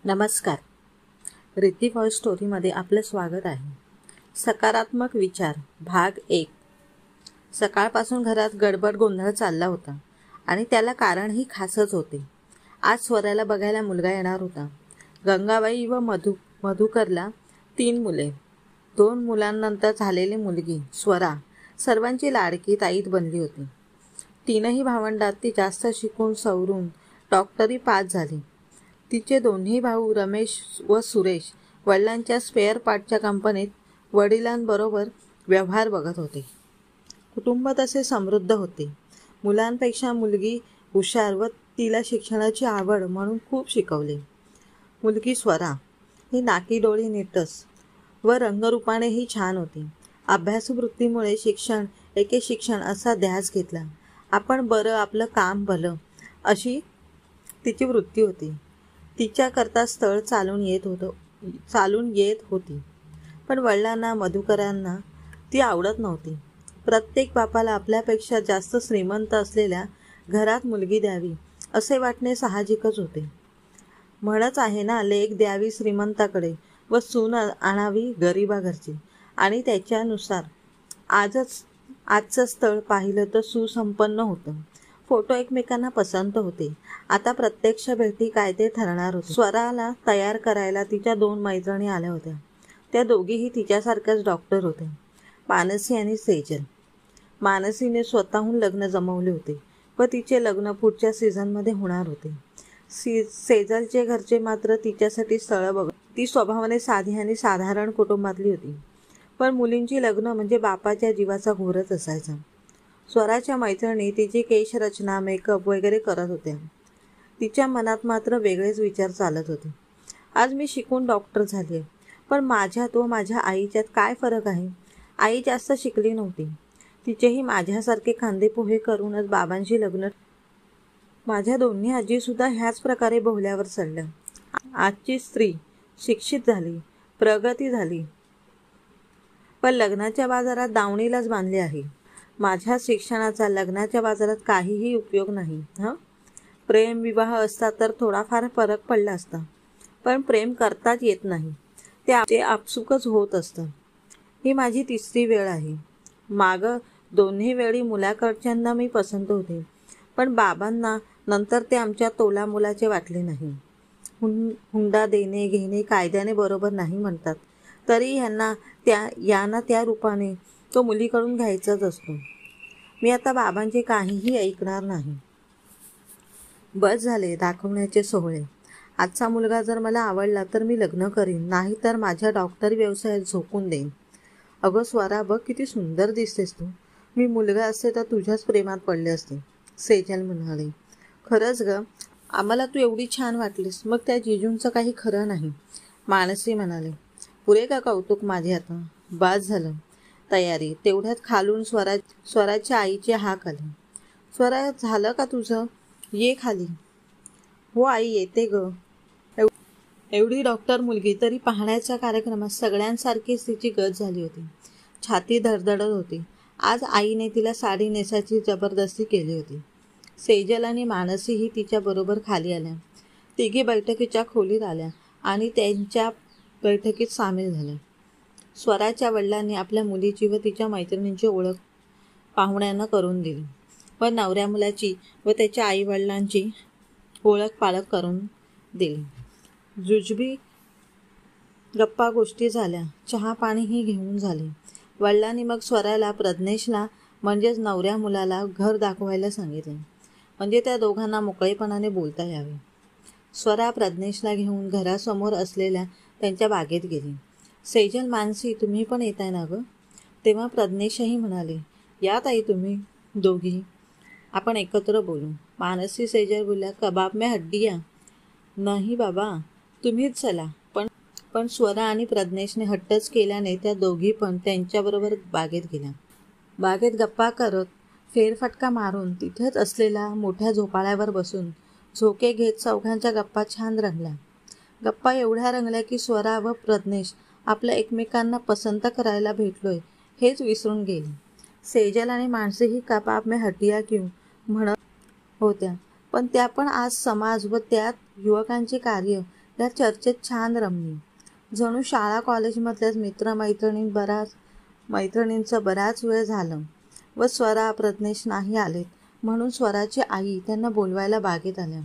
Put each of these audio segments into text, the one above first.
नमस्कार. रिद्धी व्हॉइस स्टोरीमध्ये आपलं स्वागत आहे. सकारात्मक विचार भाग 1. सकाळपासून घरात गडबड गोंधळ चालला होता आणि त्याला कारणही खासच होते. आज स्वराला बघायला मुलगा येणार होता. गंगाबाई व मधुकरला 3 मुले. 2 मुलांनंतर झालेली मुलगी स्वरा सर्वांची लाडकी ताईत बनली होती. 3ही भावंडात ती जास्त शिकून सवरून डॉक्टरी पास झाली. तिचे दोन्ही भाऊ रमेश व सुरेश वडिलांच्या स्पेअर पार्टच्या कंपनीत वडिलांबरोबर व्यवहार बघत होते. कुटुंब तसे समृद्ध होते. मुलांपेक्षा मुलगी हुशार व तिला शिक्षणाची आवड म्हणून खूप शिकवले. मुलगी स्वरा ही नाकी डोळी नीटस व रंगरूपानेही छान होती. अभ्यासवृत्तीमुळे शिक्षण असा ध्यास घेतला. आपण बरं आपलं काम भलं अशी तिची वृत्ती होती. तिच्याकरता स्थळ चालून येत होती. पण वडिलांना मधुकरांना ती आवडत नव्हती. प्रत्येक बापाला आपल्यापेक्षा जास्त श्रीमंत असलेल्या घरात मुलगी द्यावी असे वाटणे साहजिकच होते. म्हणच आहे ना, लेक द्यावी श्रीमंताकडे व सून आणावी गरिबा घरची. आणि त्याच्यानुसार आजचं स्थळ पाहिलं तर सुसंपन्न होतं. फोटो एकमेकांना पसंत होते. आता प्रत्यक्ष भेटी काय ते ठरणार होते. स्वराला तयार करायला तिच्या 2 मैत्रिणी आल्या होत्या. त्या दोघीही तिच्यासारख्याच डॉक्टर होत्या, मानसी आणि सेजल. मानसीने स्वतःहून लग्न जमवले होते व तिचे लग्न पुढच्या सीझनमध्ये होणार होते. सेजलचे घरचे मात्र तिच्यासाठी स्थळं बघत. ती स्वभावाने साधी आणि साधारण कुटुंबातली होती, पण मुलींची लग्न म्हणजे बापाच्या जीवाचा घोरच असायचा. स्वराच्या मैत्रिणी तिची केशरचना मेकअप वगैरे करत होत्या. तिच्या मनात मात्र वेगळेच विचार चालत होते. आज मी शिकून डॉक्टर झाली आहे, पण माझ्यात व माझ्या आईच्यात काय फरक आहे? आई जास्त शिकली नव्हती. तिचेही माझ्यासारखे कांदेपोहे करूनच बाबांशी लग्न. माझ्या दोन्ही आजीसुद्धा ह्याच प्रकारे बोहल्यावर चढल्या. आजची स्त्री शिक्षित झाली, प्रगती झाली, पण लग्नाच्या बाजारात दावणीलाच बांधली आहे. माझ्या शिक्षणाचा लग्नाच्या बाजारात काहीही उपयोग नाही. प्रेम विवाह असता तर थोडाफार फरक पडला असता, पण प्रेम करताच येत नाही. ते आपसुकच होत असतं. ही माझी 3री वेळ आहे. मागं 2ही वेळी मुलाकडच्यांना मी पसंत होते, पण बाबांना नंतर ते आमच्या तोला मुलाचे वाटले नाही. हुंडा देणे घेणे कायद्याने बरोबर नाही म्हणतात, तरी यांना त्या रूपाने तो मुलीकडून घ्यायचाच असतो. मी आता बाबांचे काहीही ऐकणार नाही. बस झाले दाखवण्याचे सोहळे. आजचा मुलगा जर मला आवडला तर मी लग्न करीन, नाही तर माझ्या डॉक्टरी व्यवसायात झोकून देईन. अगं स्वरा, बघ किती सुंदर दिसतेस तू. मी मुलगा असते तर तुझ्याच प्रेमात पडले असते, सेजल म्हणाली. खरंच ग, आम्हाला तू एवढी छान वाटलीस, मग त्या जिजूंचं काही खरं नाही, मानसी म्हणाले. पुरे का कौतुक माझे, आता बास झालं तयारी. तेवढ्यात खालून स्वराच्या आईची हाक आली. स्वरा, झालं का तुझं? ये खाली. हो आई, येते ग. एवढी डॉक्टर मुलगी तरी पाहण्याच्या कार्यक्रमात सगळ्यांसारखीच तिची गत झाली होती. छाती धडधडत होती. आज आईने तिला साडी नेसायची जबरदस्ती केली होती. सेजल आणि मानसीही तिच्याबरोबर खाली आल्या. तिघी बैठकीच्या खोलीत आल्या आणि त्यांच्या बैठकीत सामील झाल्या. स्वराच्या वडिलांनी आपल्या मुलीची व तिच्या मैत्रिणींची ओळख पाहुण्यांना करून दिली व नवऱ्या मुलाची व त्याच्या आईवडिलांची ओळख पाळख करून दिली. जुजबी गप्पा गोष्टी झाल्या. चहा पाणीही घेऊन झाले. वडिलांनी मग स्वराला प्रज्ञेशला म्हणजेच नवऱ्या मुलाला घर दाखवायला सांगितले, म्हणजे त्या दोघांना मोकळेपणाने बोलता यावे. स्वरा प्रज्ञेशला घेऊन घरासमोर असलेल्या त्यांच्या बागेत गेली. सेजल, मानसी, तुम्ही पण येताय ना गं? तेव्हा प्रज्ञेशही म्हणाले, या ताई तुम्ही दोघी, आपण एकत्र बोलू. मानसी सेजल बोलल्या, कबाब में हड्डियाँ? नाही बाबा, तुम्हीच चला. पण स्वरा आणि प्रज्ञेशने हट्टच केल्याने त्या दोघी पण त्यांच्याबरोबर बागेत गेल्या. बागेत गप्पा करत, फेरफटका मारून, तिथेच असलेल्या मोठ्या झोपाळ्यावर बसून झोके घेत चौघांच्या गप्पा छान रंगल्या. गप्पा एवढ्या रंगल्या की स्वरा व प्रज्ञेश आपल्या एकमेकांना पसंत करायला भेटलोय हेच विसरून गेले. सेजल आणि मानसीही कबाब में हड्डियाँ क्यों म्हणत होत्या, पण त्या पण आज समाज व त्यात युवकांचे कार्य त्या चर्चेत छान रमली. जणू शाळा कॉलेजमधल्याच मैत्रिणींचं बराच वेळ झालं व स्वरा प्रज्ञेश नाही आलेत म्हणून स्वराची आई त्यांना बोलवायला बागेत आल्या.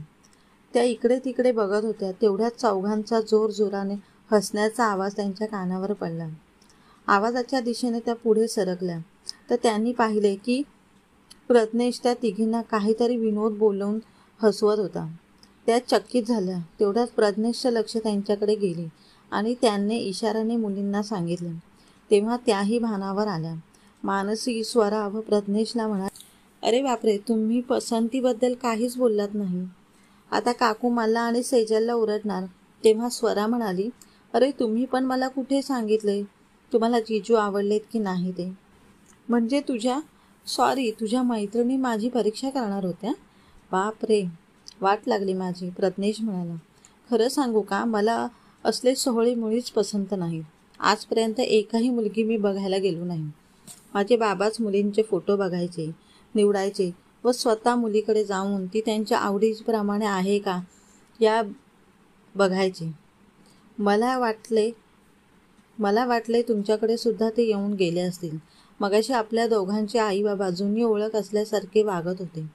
त्या इकडे तिकडे बघत होत्या. तेवढ्यात चौघांचा जोरजोराने हसण्याचा आवाज त्यांच्या कानावर पडला. आवाजाच्या दिशेने त्या पुढे सरकल्या तर त्यांनी पाहिले की प्रज्ञेश त्या तिघींना काहीतरी विनोद बोलवून हसवत होता. त्या चकित झाल्या. तेवढ्यात प्रज्ञेशचं लक्ष त्यांच्याकडे गेले आणि त्यांनी इशाऱ्याने मुलींना सांगितले. तेव्हा त्याही भानावर आल्या. मानसी, स्वरा व प्रज्ञेशला म्हणाली, अरे बापरे, तुम्ही पसंतीबद्दल काहीच बोललात नाही. आता काकू मला आणि सेजलला ओरडणार. तेव्हा स्वरा म्हणाली, अरे तुम्ही पण मला कुठे सांगितले तुम्हाला जीजू आवडलेत की नाही ते. म्हणजे तुझ्या मैत्रिणी माझी परीक्षा करणार होत्या. बाप रे, वाट लागली माझी. प्रज्ञेश म्हणाला, खरं सांगू का, मला असले सोहळे मुळीच पसंत नाहीत. आजपर्यंत एकही मुलगी मी बघायला गेलो नाही. माझे बाबाच मुलींचे फोटो बघायचे, निवडायचे व स्वतः मुलीकडे जाऊन ती त्यांच्या आवडीप्रमाणे आहे का या बघायचे. मला वाटले तुमच्याकडे सुद्धा ते येऊन गेले असतील. मगाशी आपल्या दोघांचे आई बाबा जुनी ओळख असल्यासारखे वागत होते.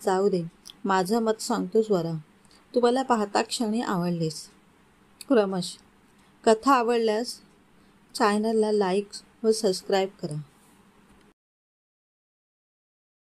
जाऊ दे, माझं मत सांगतो स्वरा. तू मला पाहता क्षणी आवडलीस. क्रमश. कथा आवडल्यास चॅनलला लाईक व सबस्क्राईब करा.